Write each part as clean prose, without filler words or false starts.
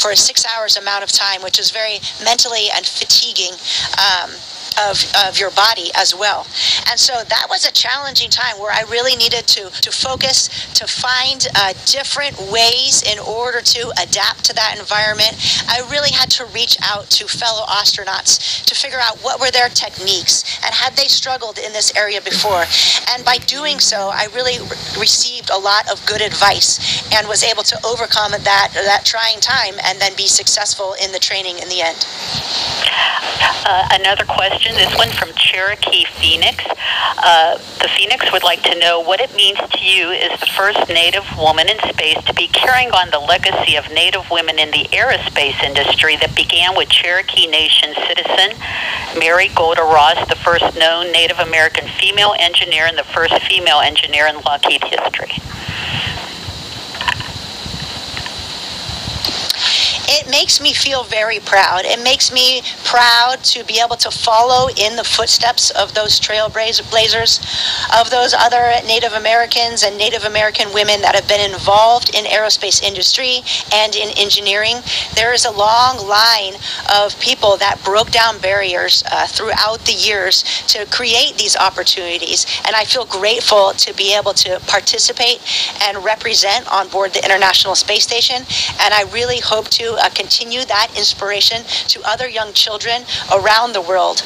for a 6 hours amount of time, which is very mentally and fatiguing of your body as well. And so that was a challenging time where I really needed to focus, to find different ways in order to adapt to that environment. I really had to reach out to fellow astronauts to figure out what were their techniques and had they struggled in this area before. And by doing so, I really received a lot of good advice and was able to overcome that trying time and then be successful in the training in the end. Another question, this one from Cherokee Phoenix. The Phoenix would like to know what it means to you as the first Native woman in space to be carrying on the legacy of Native women in the aerospace industry that began with Cherokee Nation citizen Mary Golda Ross, the first known Native American female engineer and the first female engineer in Lockheed history. It makes me feel very proud. It makes me proud to be able to follow in the footsteps of those trailblazers, of those other Native Americans and Native American women that have been involved in aerospace industry and in engineering. There is a long line of people that broke down barriers throughout the years to create these opportunities, and I feel grateful to be able to participate and represent on board the International Space Station, and I really hope to continue that inspiration to other young children around the world.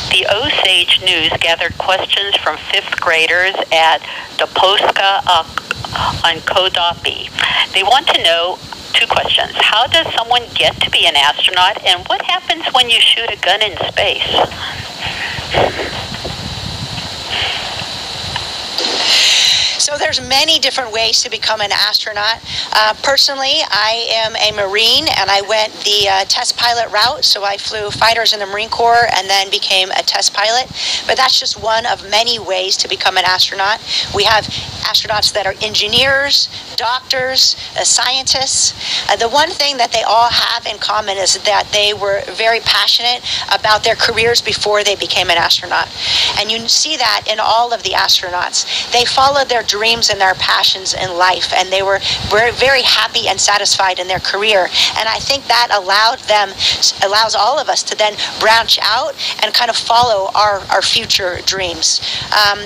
The Osage News gathered questions from 5th graders at Doposka on Kodapi. They want to know 2 questions. How does someone get to be an astronaut, and what happens when you shoot a gun in space? So there's many different ways to become an astronaut. Personally, I am a Marine, and I went the test pilot route. So I flew fighters in the Marine Corps and then became a test pilot. But that's just one of many ways to become an astronaut. We have astronauts that are engineers, doctors, scientists. The one thing that they all have in common is that they were very passionate about their careers before they became an astronaut. And you see that in all of the astronauts. They followed their dreams and their passions in life, and they were very happy and satisfied in their career. And I think that allows all of us to then branch out and kind of follow our future dreams.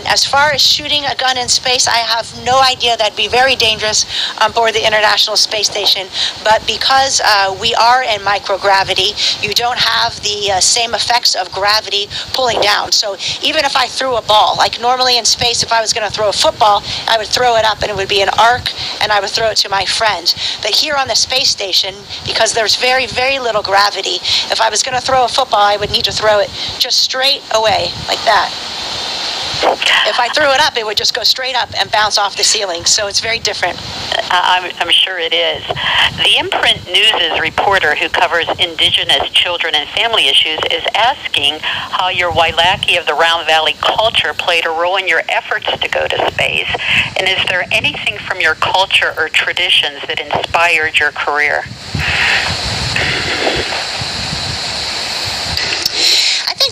As far as shooting a gun in space, I have no idea. That'd be very dangerous on board the International Space Station. But because we are in microgravity, you don't have the same effects of gravity pulling down. So even if I threw a ball, like normally in space, if I was going to throw a football, I would throw it up and it would be an arc, and I would throw it to my friend. But here on the space station, because there's very little gravity, if I was going to throw a football, I would need to throw it just straight away, like that. If I threw it up, it would just go straight up and bounce off the ceiling. So it's very different. I'm sure it is. The Imprint News' reporter who covers Indigenous children and family issues is asking how your Wailaki of the Round Valley culture played a role in your efforts to go to space. And is there anything from your culture or traditions that inspired your career?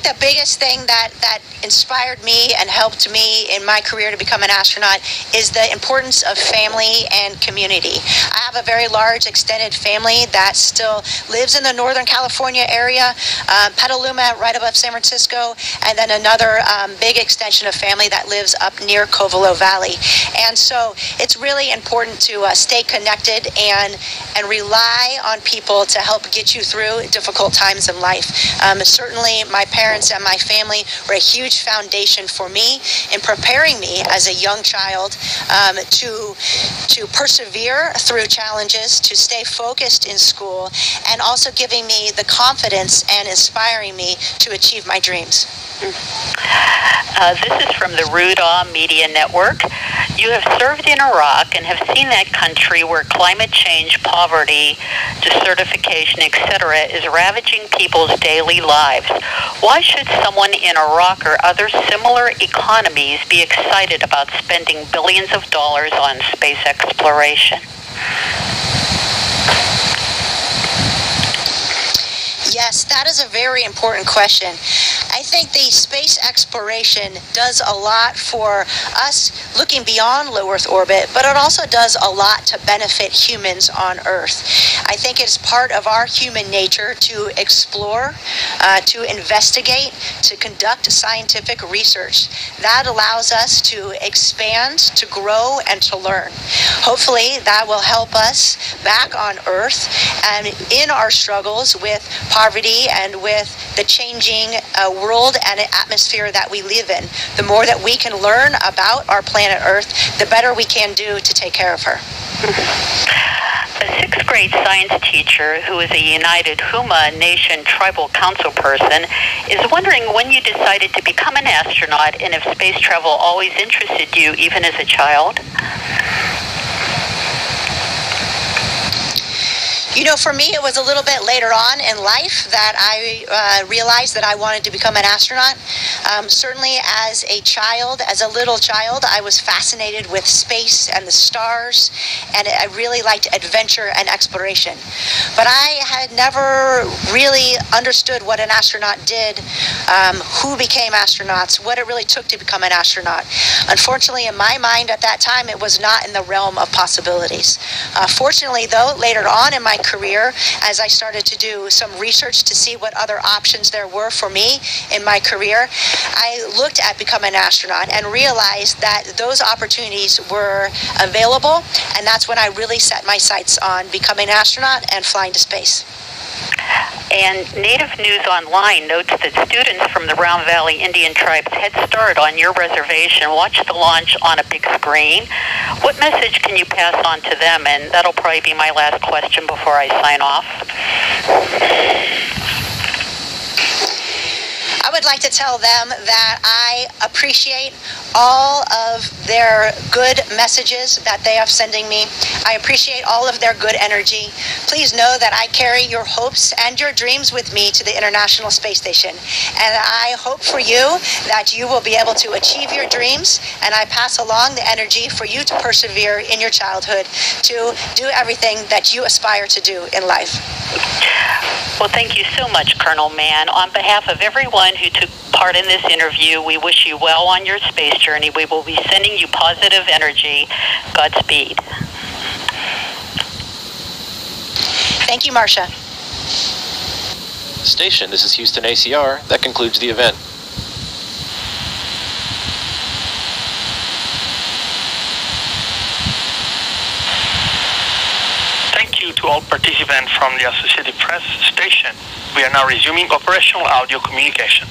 The biggest thing that inspired me and helped me in my career to become an astronaut is the importance of family and community. I have a very large extended family that still lives in the Northern California area, Petaluma right above San Francisco, and then another big extension of family that lives up near Covelo Valley. And so it's really important to stay connected and rely on people to help get you through difficult times in life. Certainly my parents and my family were a huge foundation for me in preparing me as a young child to persevere through challenges, to stay focused in school, and also giving me the confidence and inspiring me to achieve my dreams. This is from the Rudaw Media Network. You have served in Iraq and have seen that country where climate change, poverty, desertification, etc. is ravaging people's daily lives. Why should someone in Iraq or other similar economies be excited about spending billions of dollars on space exploration? Yes, that is a very important question. I think the space exploration does a lot for us looking beyond low Earth orbit, but it also does a lot to benefit humans on Earth. I think it's part of our human nature to explore, to investigate, to conduct scientific research. That allows us to expand, to grow, and to learn. Hopefully, that will help us back on Earth and in our struggles with poverty and with the changing world and atmosphere that we live in. The more that we can learn about our planet Earth, the better we can do to take care of her. A sixth grade science teacher who is a United Huma Nation Tribal Council person is wondering when you decided to become an astronaut and if space travel always interested you, even as a child. You know, for me, it was a little bit later on in life that I realized that I wanted to become an astronaut. Certainly as a child, as a little child, I was fascinated with space and the stars, and I really liked adventure and exploration. But I had never really understood what an astronaut did, who became astronauts, what it really took to become an astronaut. Unfortunately, in my mind at that time, it was not in the realm of possibilities. Fortunately, though, later on in my career, as I started to do some research to see what other options there were for me in my career, I looked at becoming an astronaut and realized that those opportunities were available, and that's when I really set my sights on becoming an astronaut and flying to space. And Native News Online notes that students from the Round Valley Indian Tribe's Head Start on your reservation watched the launch on a big screen. What message can you pass on to them? And that'll probably be my last question before I sign off. I would like to tell them that I appreciate all of their good messages that they are sending me. I appreciate all of their good energy. Please know that I carry your hopes and your dreams with me to the International Space Station. And I hope for you that you will be able to achieve your dreams, and I pass along the energy for you to persevere in your childhood, to do everything that you aspire to do in life. Well, thank you so much, Colonel Mann. On behalf of everyone who took part in this interview, we wish you well on your space journey. We will be sending you positive energy. Godspeed. Thank you, Marcia. Station, this is Houston ACR. That concludes the event. Thank you to all participants from the Associated Press station. We are now resuming operational audio communications.